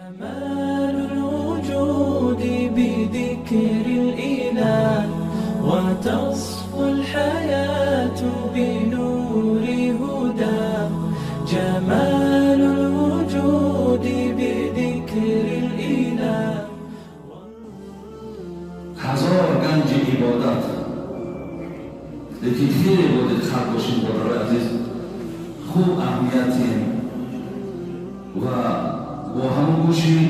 جمال الوجود بذكر الإله وتصفو الحياة بنور هداه. جمال الوجود بذكر الإله. هزار گنج عبادت لیکن خیلی بودید خلق باشیم برای عزیز خوب اهمیتی و با همون گوشی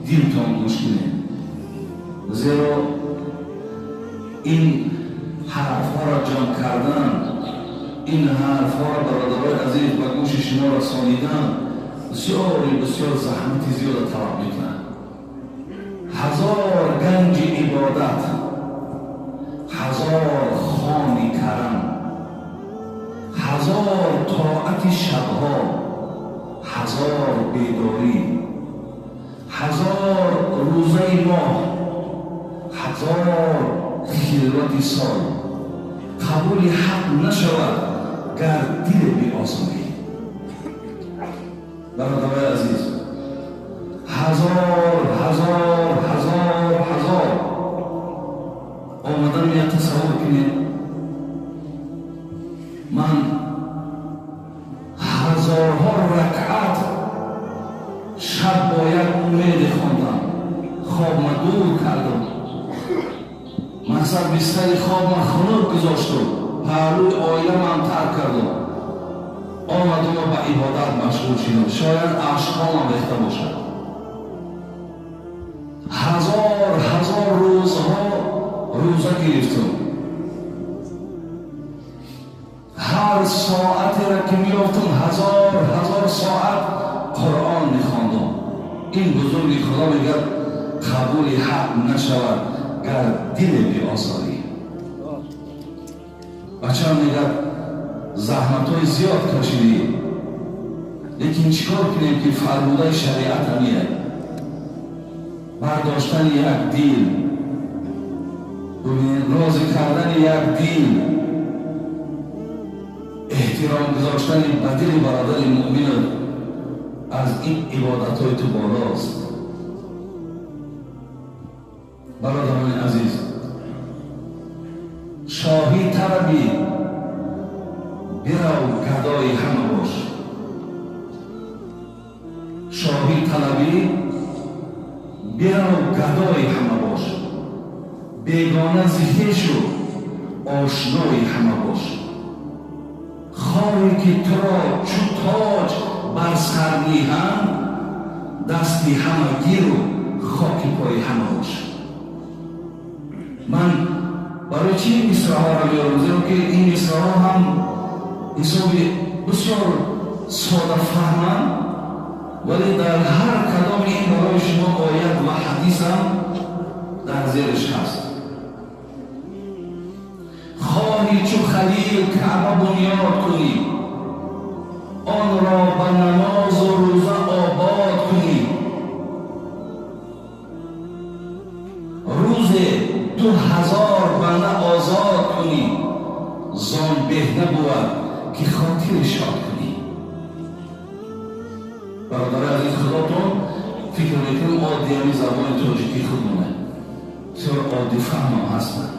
دیلتان گوش کنید، زیرا این حرف ها را جمع کردن، این حرف ها را برادرای عزیز به گوش شما رسانیدن بسیار زحمت زیاد طلب میکنه. هزار گنج عبادت، هزار خوان کرم، هزار طاعت شبها، هزار بیداری، هزار روزه ماه، هزار خلوت سال قبول حق نشود گر دل بی‌آزاری. برادرای عزیز، هزار آمدن یا تصور کنید من هزارها رکعت شب با یک امید خواندم، خواب ما دور کردم، من سر بستر خواب ما خنک گذاشتم، پهلوی آیله من ترک کردم، آمدم و به عبادت مشغول شدم، شاید عشقام ریخته باشد. هزار روزه گرفتم، هر ساعتی را که میافتم هزار ساعت قرآن میخواندم. این بزرگی خدا میگه قبول حق نشود گر دل بی‌آزاری. بچه میگه زحمت های زیاد کشیدی، لیکن چیکار کنیم که فرموده شریعت همیه برداشتن یک دل، راضی کردن یک دل، احترام گذاشتن به دل برادر مؤمن از این عبادت های تو بالاست. برادران عزیز، شاهی طلبی برو گدای همه باش، شاهی طلبی برو گدای همه باش، بیگانه ذهن شو آشنای همه باش. خواهی که تو را چون تاج بر سر میهم، دستی همه گیر و خاک پای همه باش. من برای چی مصرع‌ها را میارم؟ زیرا که این مصرع‌ها هم حسابی بسیار ساده فهمند، ولی در هر کدام این برای شما آیت و حدیث هم در زیرش هست. خواهی چو خلیل کعبه بنیاد کنی، آن را به نماز و روزه آباد کنی، روز 2000 بنده آزاد کنی، زان بهتر بود که خاطر شاد کنی. برادر عزیز، خداتون فکر میکنم عادی همی زبان تاجیکی خودمونه، چرا عادی فهمم هستن.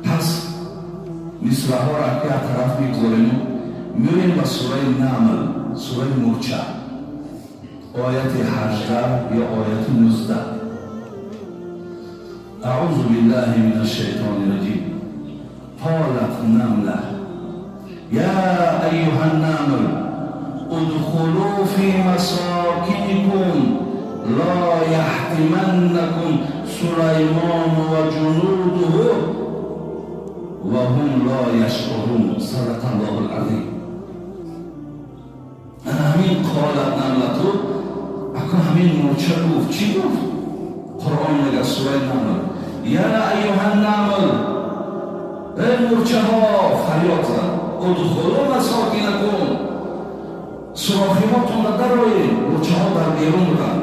پس مصرع‌ها را که طرف میگذاریم میریم به سوره نمل، سوره مرچه، آیت 18 یا آیت 19. اعوذ بالله من الشیطان الرجیم. قالت نمله یا ایها النمل ادخلوا فی مساکنکم لا یحطمنکم سلیمان و جنوده و هم لا یشعرون. صدق الله العظیم. همین قالت نملتو اکن همین مرچه گفت. چی گفت؟ قرآن میگه سوره نمل یا ایها النمل، ای مرچه ها فریاد زد، ادخلوا مساکنکم، سراخیاتون را درآیید. مرچه ها در بیرون بودن،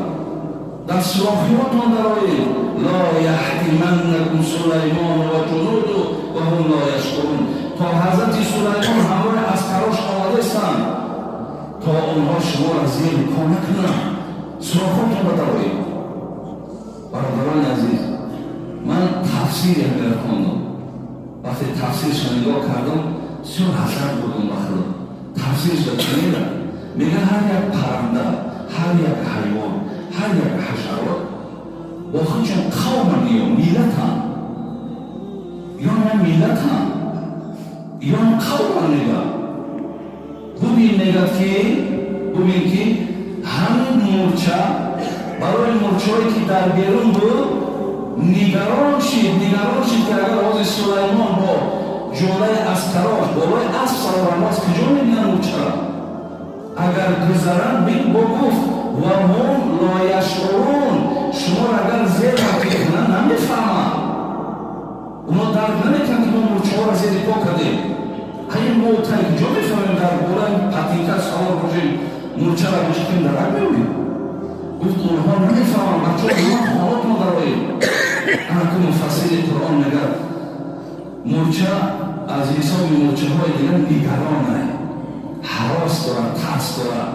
در سراخیاتون درآیید. لا یحطمنکم سلیمان و جنوده و هم لا یشعرون. تا حضرت سلیمان همراه عسکراش آمده استند تا آنها شما را زیر پا نکنند. سراخاتون را دارید. برادران عزیز، من تفسیر اگر خوندم، وقتی تفسیرش نگاه کردم سیون حسن بودم بخدا تفسیرش را کنیدم. میگه هر یک پرنده، هر یک حیوان، هر یک حشرات با خودشون قوم یا میلت هم یا نه میلت هم یا قوم نگه ببین که همون مورچه برای مورچه‌ای که در بیرون بود نگران شد که اگر حضرت سلیمان با جمله اسکراش بالای اسب سوار نماز کجا میبینن مورچه اگر گذرن بین بگفت و هم لا یشعرون شما اگر زیر حقیق کنن نمیفهمن اونا درک نمیکنن که ما مورچه ها را زیر پا کردیم. این موتایی کجا میفهمیم در بلند پتیکه سوار باشیم مورچه را بشکیم درک میبینیم. گفت اونها نمیفهمن بچه ها حالات ما داریم. اما که مفسر قرآن نگرد مورچه از حساب مورچه های دیگر نگرانه، حراس دارن، ترس دارن،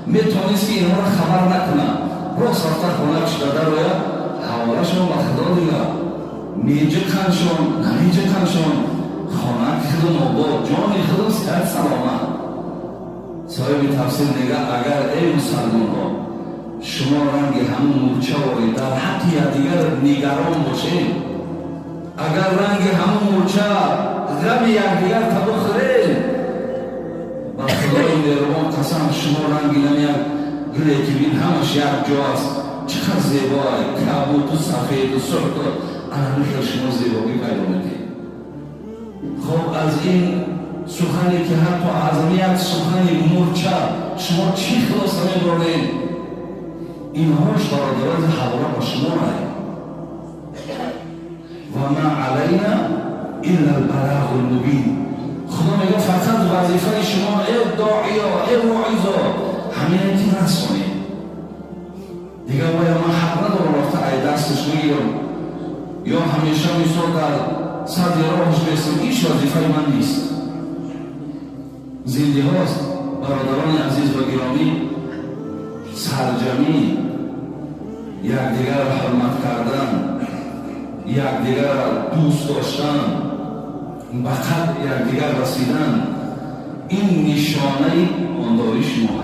میتونست که اینها را خبر نکنن. راست رفته خونه چطور روید حوالشون با خدا دیگر میجه کنشون نمیجه کنشون خانه خودم آباد جان خودم صحت سلامت. صاحب تفسیر نگه اگر ای مسلمان ها شما رنگ همون مورچه وارید در حق دیگر نگران باشید، اگر رنگ همون مورچه غم یکدیگر تبخورید با خدای مهربان قسم شما رنگی نمیاد گله که بین همش یک جاست چقدر زیبای کبوت و سفید و سرخ انمیخ شما زیبایی پیدا میکنید. خب از این سخنی که حتی از یک سخنی مورچه شما چی خلاص نمیبرید اینهاش برادران حوالا با شما رای و ما علینا الا البلاغ المبین. خدا میگه فقط وظیفه شما ای داعیا ای واعظا همین که نسونید دیگه باید من حق ندارم رفته ای دستش میگیرم یا همیشه میسر در صد راهش بیستم. ایش وظیفه من نیست. زنده هاست برادران عزیز و گرامی، سرجمی یکدیگر را حرمت کردن، یکدیگر را دوست داشتن، به قدر یکدیگر رسیدن این نشانه ایمانداری شما